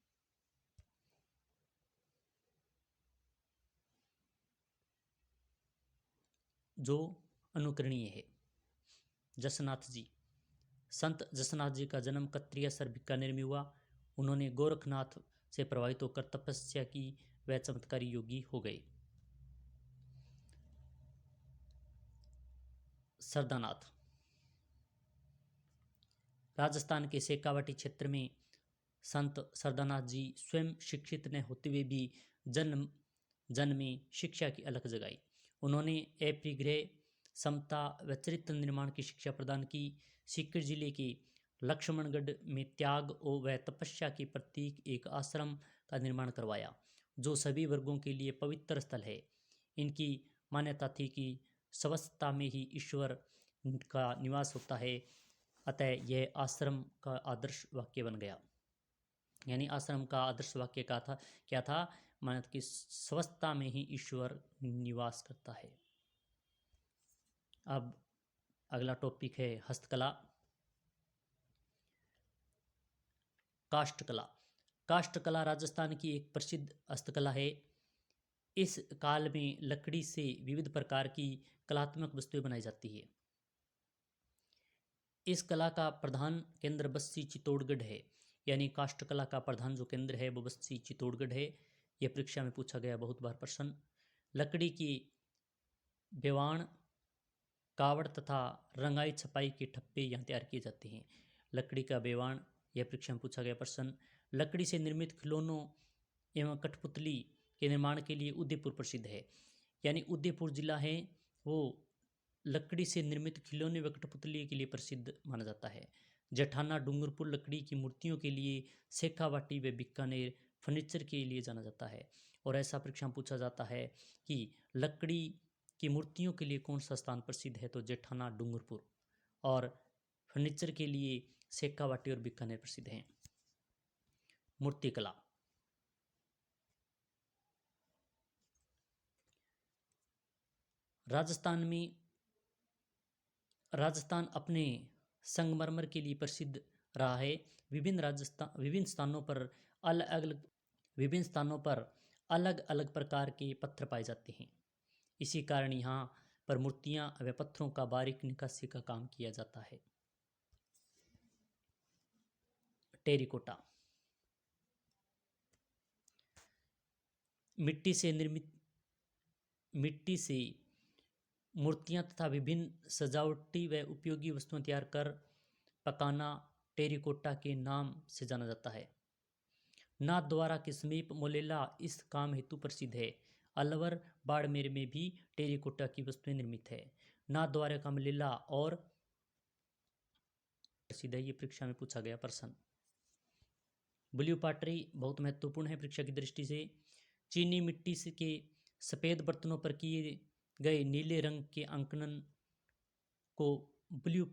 जो अनुकरणीय है। जसनाथ जी। संत जसनाथ जी का जन्म कत्रियासर बीकानेर में हुआ। उन्होंने गोरखनाथ से प्रभावित होकर तपस्या की, वह चमत्कारी योगी हो गए। सरदानाथ। राजस्थान के शेखावाटी क्षेत्र में संत सरदानाथ जी स्वयं शिक्षित न होते हुए भी जन में शिक्षा की अलख जगाई। उन्होंने अपरिग्रह, समता व चरित्र निर्माण की शिक्षा प्रदान की। सीकर जिले के लक्ष्मणगढ़ में त्याग और व तपस्या के प्रतीक एक आश्रम का निर्माण करवाया, जो सभी वर्गों के लिए पवित्र स्थल है। इनकी मान्यता थी कि स्वस्थता में ही ईश्वर का निवास होता है, अतः यह आश्रम का आदर्श वाक्य बन गया। यानी आश्रम का आदर्श वाक्य का था क्या था, मान्यता की स्वस्थता में ही ईश्वर निवास करता है। अब अगला टॉपिक है हस्तकला। काष्ठकला। काष्ठकला राजस्थान की एक प्रसिद्ध हस्तकला है। इस काल में लकड़ी से विविध प्रकार की कलात्मक वस्तुएं बनाई जाती है। इस कला का प्रधान केंद्र बस्सी चित्तौड़गढ़ है। यानी काष्ठकला का प्रधान जो केंद्र है वो बस्सी चित्तौड़गढ़ है। यह परीक्षा में पूछा गया बहुत बार प्रश्न। लकड़ी की बेवाण, कावड़ तथा रंगाई छपाई के ठप्पे यहाँ तैयार किए जाते हैं। लकड़ी का बेवाण, यह परीक्षा में पूछा गया प्रश्न। लकड़ी से निर्मित खिलौनों एवं कठपुतली के निर्माण के लिए उदयपुर प्रसिद्ध है। यानी उदयपुर जिला है वो लकड़ी से निर्मित खिलौने व कठपुतली के लिए प्रसिद्ध माना जाता है। जेठाना डूंगरपुर लकड़ी की मूर्तियों के लिए, शेखावाटी व बीकानेर फर्नीचर के लिए जाना जाता है। और ऐसा परीक्षा में पूछा जाता है कि लकड़ी की मूर्तियों के लिए कौन सा स्थान प्रसिद्ध है, तो जेठाना डूंगरपुर। और फर्नीचर के लिए शेखावाटी और बीकानेर प्रसिद्ध हैं। मूर्तिकला। राजस्थान अपने संगमरमर के लिए प्रसिद्ध रहा है। विभिन्न स्थानों पर अलग अलग प्रकार के पत्थर पाए जाते हैं। इसी कारण यहाँ पर मूर्तियां व पत्थरों का बारीक निकासी का काम किया जाता है। टेरिकोटा। मिट्टी से मूर्तियां तथा विभिन्न सजावटी व उपयोगी वस्तुएं तैयार कर पकाना टेरिकोटा के नाम से जाना जाता है। नाथद्वारा के समीप मोलेला इस काम हेतु प्रसिद्ध है। अलवर बाड़मेर में भी टेरिकोटा की वस्तुएं निर्मित है। नाथद्वारा का मोलेला और प्रसिद्ध है। ये परीक्षा में पूछा गया प्रश्न। ब्लू पॉटरी बहुत महत्वपूर्ण है परीक्षा की दृष्टि से। चीनी मिट्टी से के सफ़ेद बर्तनों पर किए गए नीले रंग के अंकन को ब्लू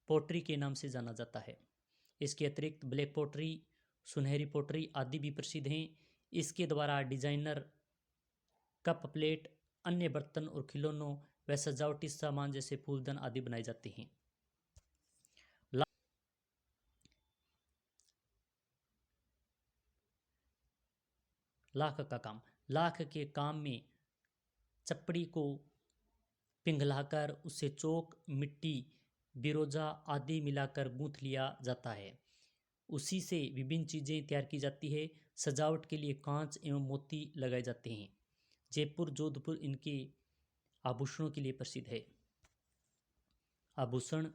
पॉटरी के नाम से जाना जाता है। इसके अतिरिक्त ब्लैक पॉटरी, सुनहरी पोटरी आदि भी प्रसिद्ध हैं। इसके द्वारा डिजाइनर कप प्लेट, अन्य बर्तन और खिलौनों व सजावटी सामान जैसे फूलदान आदि बनाए जाते हैं। लाख का काम, लाख के काम में चपड़ी को पिघलाकर उससे चौक, मिट्टी, बिरोजा आदि मिलाकर गूंथ लिया जाता है। उसी से विभिन्न चीजें तैयार की जाती है। सजावट के लिए कांच एवं मोती लगाए जाते हैं। जयपुर, जोधपुर इनके आभूषणों के लिए प्रसिद्ध है। आभूषण,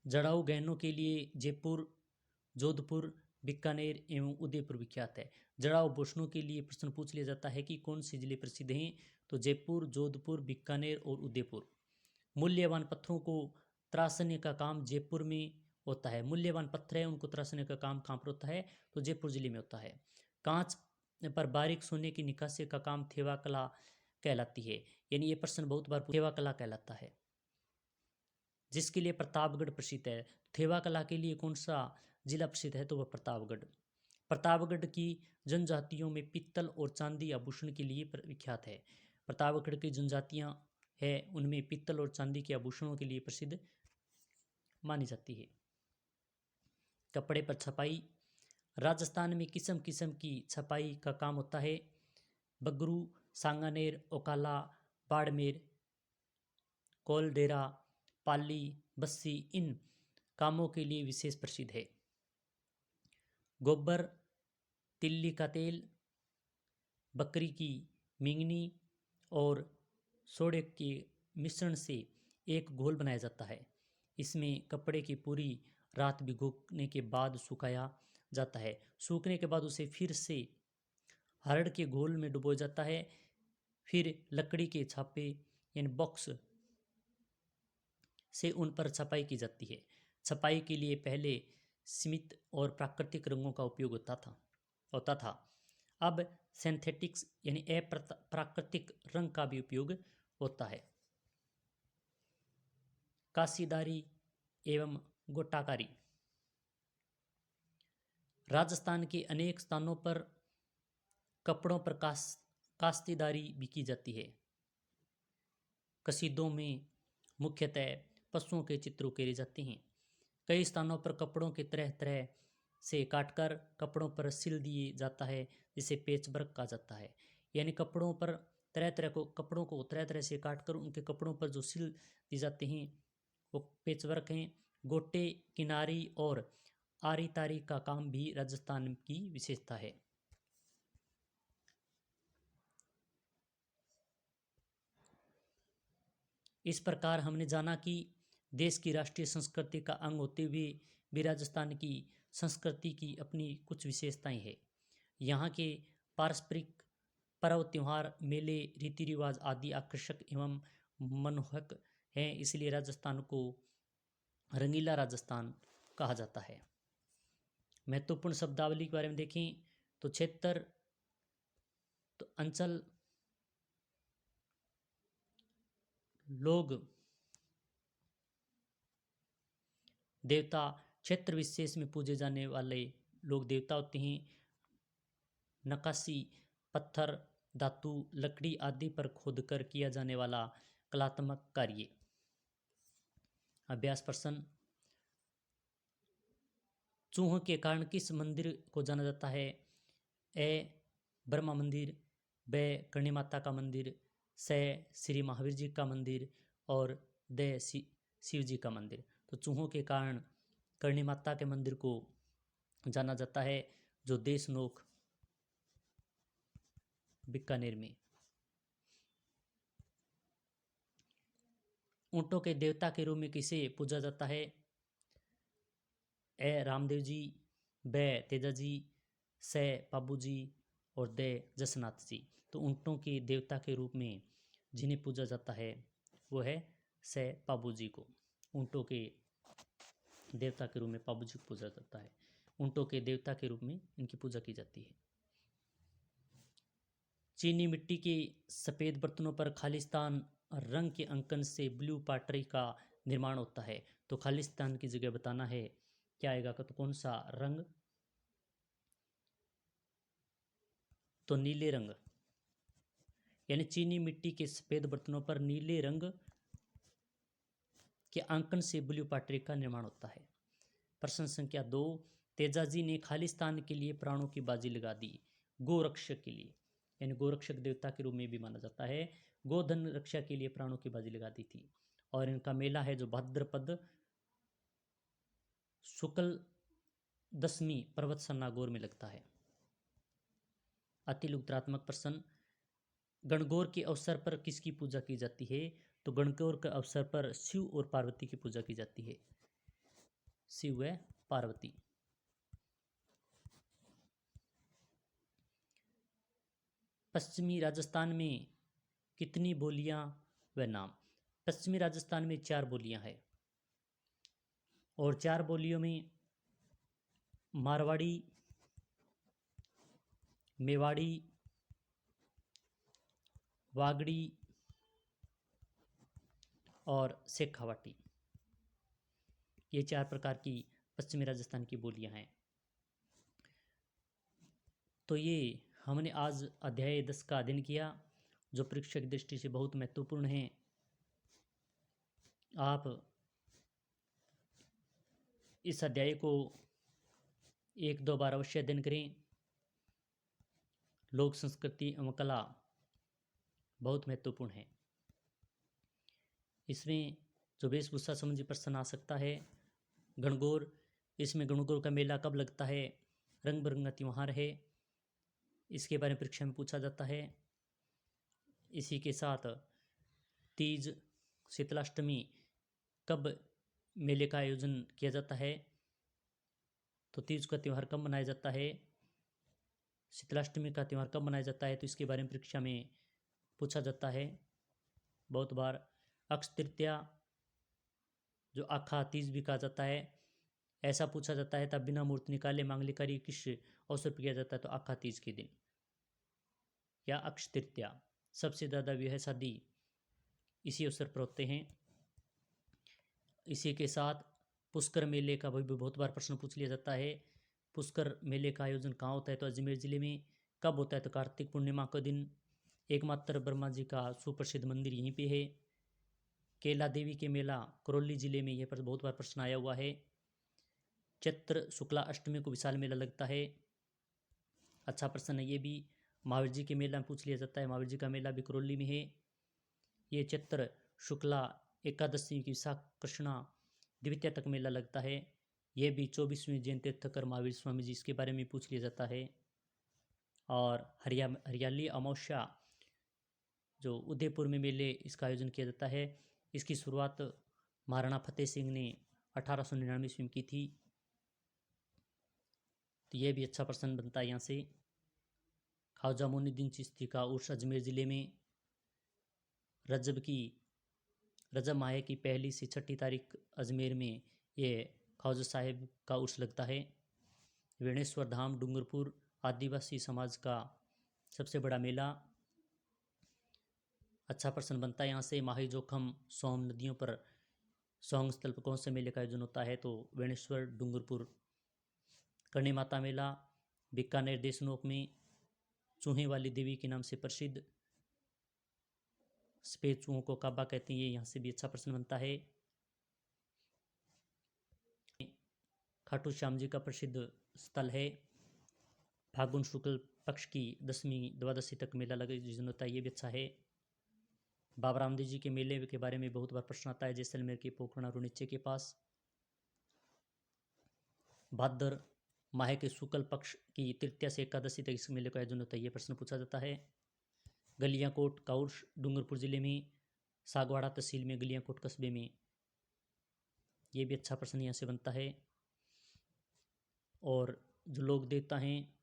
जड़ाऊ गहनों के लिए जयपुर, जोधपुर, बीकानेर एवं उदयपुर विख्यात है। जड़ाऊ आभूषणों के लिए प्रश्न पूछ लिया जाता है कि कौन से जिले प्रसिद्ध हैं, तो जयपुर, जोधपुर, बीकानेर और उदयपुर। मूल्यवान पत्थरों को तराशने का काम जयपुर में होता है। मूल्यवान पत्थर है उनको तराशने का काम कहाँ पर होता है, तो जयपुर जिले में होता है। कांच पर बारीक सोने की निकासी का काम थेवा कला कहलाती है। यानी ये प्रश्न बहुत बार थेवा कला कहलाता है, जिसके लिए प्रतापगढ़ प्रसिद्ध है। थेवा कला के लिए कौन सा जिला प्रसिद्ध है, तो वह प्रतापगढ़। प्रतापगढ़ की जनजातियों में पित्तल और चांदी आभूषण के लिए विख्यात है। प्रतापगढ़ की जनजातियां है उनमें पित्तल और चांदी के आभूषणों के लिए प्रसिद्ध मानी जाती है। कपड़े पर छपाई, राजस्थान में किस्म किस्म की छपाई का काम होता है। बगरू, सांगानेर, ओकाला, बाड़मेर, कोलडेरा, पाली, बस्सी इन कामों के लिए विशेष प्रसिद्ध है। गोबर, तिल्ली का तेल, बकरी की मिंगनी और सोडे के मिश्रण से एक घोल बनाया जाता है। इसमें कपड़े की पूरी रात भिगोने के बाद सुखाया जाता है। सूखने के बाद उसे फिर से हरड़ के घोल में डुबोया जाता है। फिर लकड़ी के छापे यानी बॉक्स से उन पर छपाई की जाती है। छपाई के लिए पहले सीमित और प्राकृतिक रंगों का उपयोग होता था। अब सिंथेटिक्स यानी अप्राकृतिक रंग का भी उपयोग होता है। काशीदारी एवं गोटाकारी, राजस्थान के अनेक स्थानों पर कपड़ों पर काश्तीदारी भी की जाती है। कसीदों में मुख्यतः पशुओं के चित्र उकेरे जाते हैं। कई स्थानों पर कपड़ों के तरह तरह से काटकर कपड़ों पर सिल दिए जाता है, जिसे पेचवर्क कहा जाता है। यानी कपड़ों को तरह तरह से काटकर उनके कपड़ों पर जो सिल दिए जाते हैं वो पेचवर्क हैं। गोटे, किनारी और आरी तारी का काम भी राजस्थान की विशेषता है। इस प्रकार हमने जाना कि देश की राष्ट्रीय संस्कृति का अंग होते हुए भी राजस्थान की संस्कृति की अपनी कुछ विशेषताएं हैं। यहाँ के पारंपरिक पर्व, त्योहार, मेले, रीति रिवाज आदि आकर्षक एवं मनमोहक हैं। इसलिए राजस्थान को रंगीला राजस्थान कहा जाता है। महत्वपूर्ण शब्दावली के बारे में देखें तो क्षेत्र, तो अंचल, लोग, देवता, क्षेत्र विशेष में पूजे जाने वाले लोग देवता होते हैं। नक्काशी, पत्थर, धातु, लकड़ी आदि पर खोदकर किया जाने वाला कलात्मक कार्य। अभ्यास प्रश्न, चूहों के कारण किस मंदिर को जाना जाता है? ए ब्रह्मा मंदिर, ब करणी माता का मंदिर, स श्री महावीर जी का मंदिर और द शिव जी का मंदिर। तो चूहों के कारण करणी माता के मंदिर को जाना जाता है, जो देशनोक बीकानेर में। ऊंटों के देवता के रूप में किसे पूजा जाता है? ए रामदेव जी, ब तेजा जी, स बाबू जी और द जसनाथ जी। तो ऊंटों के देवता के रूप में जिन्हें पूजा जाता है वो है स बाबू जी को। ऊंटों के देवता के रूप में बाबू जी को पूजा जाता है। ऊंटों के देवता के रूप में इनकी पूजा की जाती है। चीनी मिट्टी के सफ़ेद बर्तनों पर खालिस्तान रंग के अंकन से ब्लू पॉटरी का निर्माण होता है। तो खालिस्तान की जगह बताना है क्या आएगा? तो कौन सा रंग? तो नीले रंग, यानी चीनी मिट्टी के सफेद बर्तनों पर नीले रंग के अंकन से ब्लू पॉटरी का निर्माण होता है। प्रश्न संख्या 2, तेजाजी ने खालिस्तान के लिए प्राणों की बाजी लगा दी। गोरक्षक के लिए, यानी गोरक्षक देवता के रूप में भी माना जाता है, गोधन रक्षा के लिए प्राणों की बाजी लगा दी थी। और इनका मेला है जो भाद्रपद शुक्ल दशमी पर्वत नागौर में लगता है। अति उत्तरात्मक प्रश्न, गणगौर के अवसर पर किसकी पूजा की जाती है? तो गणगौर के अवसर पर शिव और पार्वती की पूजा की जाती है। शिव व पार्वती। पश्चिमी राजस्थान में कितनी बोलियां व नाम? पश्चिमी राजस्थान में 4 बोलियां हैं, और 4 बोलियों में मारवाड़ी, मेवाड़ी, वागड़ी और शेखावाटी, ये 4 प्रकार की पश्चिमी राजस्थान की बोलियां हैं। तो ये हमने आज अध्याय 10 का अध्ययन किया, जो परीक्षा की दृष्टि से बहुत महत्वपूर्ण है। आप इस अध्याय को 1-2 बार अवश्य अध्ययन करें। लोक संस्कृति एवं कला बहुत महत्वपूर्ण है। इसमें जो वेशभूषा संबंधी प्रश्न आ सकता है, गणगौर, इसमें गणगौर का मेला कब लगता है, रंग बिरंगा त्योहार है, इसके बारे में परीक्षा में पूछा जाता है। इसी के साथ तीज, शीतलाष्टमी, कब मेले का आयोजन किया जाता है, तो तीज का त्यौहार कब मनाया जाता है, शीतलाष्टमी का त्यौहार कब मनाया जाता है, तो इसके बारे में परीक्षा में पूछा जाता है बहुत बार। अक्षय तृतीया, जो आखा तीज भी कहा जाता है, ऐसा पूछा जाता है, तब बिना मूर्त निकाले मांगलिक कार्य किस अवसर पर किया जाता है, तो आखा तीज के दिन या अक्षय तृतीया। सबसे ज़्यादा विवाह शादी इसी अवसर पर होते हैं। इसी के साथ पुष्कर मेले का भी बहुत बार प्रश्न पूछ लिया जाता है। पुष्कर मेले का आयोजन कहाँ होता है, तो अजमेर जिले में। कब होता है, तो कार्तिक पूर्णिमा का दिन। एकमात्र ब्रह्मा जी का सुप्रसिद्ध मंदिर यहीं पे है। केला देवी के मेला करौली जिले में, यह पर बहुत बार प्रश्न आया हुआ है। चैत्र शुक्ला अष्टमी को विशाल मेला लगता है, अच्छा प्रश्न है ये भी। महावीर जी के मेला में पूछ लिया जाता है, महावीर जी का मेला भी करौली में है। ये चैत्र शुक्ला एकादशी की विशाख कृष्णा द्वितीया तक मेला लगता है। यह भी 24वीं जयंती तीर्थकर महावीर स्वामी जी, इसके बारे में पूछ लिया जाता है। और हरियाली अमावस्या, जो उदयपुर में मेले, इसका आयोजन किया जाता है। इसकी शुरुआत महाराणा फतेह सिंह ने 1899 ईस्वी में की थी। तो यह भी अच्छा प्रश्न बनता है यहाँ से। ख्वाजा मोइनुद्दीन चिश्ती का उर्स अजमेर ज़िले में रजब माह की 1 से 6 तारीख अजमेर में ये ख्वाजा साहिब का उर्स लगता है। वेणेश्वर धाम डूंगरपुर आदिवासी समाज का सबसे बड़ा मेला, अच्छा प्रश्न बनता है यहाँ से। माही जोखम सोम नदियों पर सोंग स्थल पर कौन से मेले का आयोजन होता है, तो वेणेश्वर डूंगरपुर। करणी माता मेला बीकानेर देशनोक में, चूहे वाली देवी के नाम से प्रसिद्ध। सफेद चूहों को काबा कहते हैं, ये यहाँ से भी अच्छा प्रश्न बनता है। खाटू श्याम जी का प्रसिद्ध स्थल है। फागुन शुक्ल पक्ष की दशमी द्वादशी तक मेला लगे जिस होता है, ये भी अच्छा है। बाबा रामदेव जी के मेले के बारे में बहुत बार प्रश्न आता है, जैसलमेर के पोखरणा रुणिचे के पास। भाद्र माह के शुक्ल पक्ष की तृतीया से एकादशी तक इस मेले का आयोजन होता है, ये प्रश्न पूछा जाता है। गलियाकोट का उर्स डूंगरपुर जिले में, सागवाड़ा तहसील में गलियाकोट कस्बे में, ये भी अच्छा प्रश्न यहाँ से बनता है। और जो लोक देवता हैं,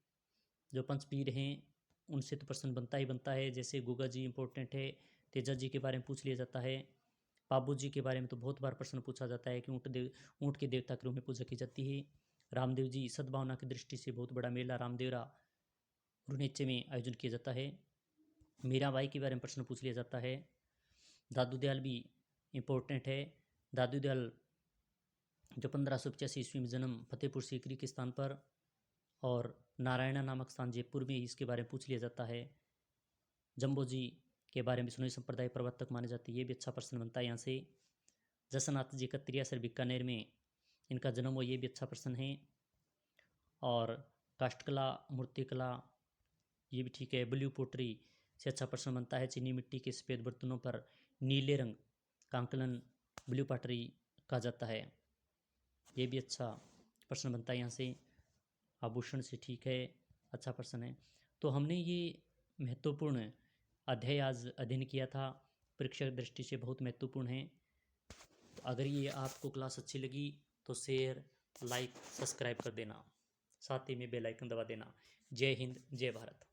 जो पंचपीर हैं, उनसे तो प्रश्न बनता ही बनता है, जैसे गुगा जी इंपॉर्टेंट है। तेजा जी के बारे में पूछ लिया जाता है। पाबू जी के बारे में तो बहुत बार प्रश्न पूछा जाता है कि ऊँट के देवता के रूप में पूजा की जाती है। रामदेव जी सद्भावना की दृष्टि से बहुत बड़ा मेला रामदेवरा रुनेचे में आयोजन किया जाता है। मीराबाई के बारे में प्रश्न पूछ लिया जाता है। दादू दयाल भी इम्पोर्टेंट है। दादू दयाल जो 1585 ईस्वी में जन्म फतेहपुर सीकरी के स्थान पर और नारायणा नामक स्थान जयपुर में इसके बारे में पूछ लिया जाता है। जम्बो जी के बारे में बिश्नोई संप्रदाय प्रवर्तक माने जाते हैं, ये भी अच्छा प्रश्न बनता है यहाँ से। जसनाथ जी का त्रियासर बीकानेर में इनका जन्म हुआ, ये भी अच्छा प्रश्न है। और काष्ठकला मूर्तिकला ये भी ठीक है। ब्लू पोटरी से अच्छा प्रश्न बनता है। चीनी मिट्टी के सफ़ेद बर्तनों पर नीले रंग का आंकलन ब्लू पोटरी कहा जाता है, ये भी अच्छा प्रश्न बनता है यहाँ से। आभूषण से ठीक है, अच्छा प्रश्न है। तो हमने ये महत्वपूर्ण अध्याय आज अध्ययन किया था, परीक्षा दृष्टि से बहुत महत्वपूर्ण है। तो अगर ये आपको क्लास अच्छी लगी तो शेयर, लाइक, सब्सक्राइब कर देना, साथ ही में बेल आइकन दबा देना। जय हिंद, जय भारत।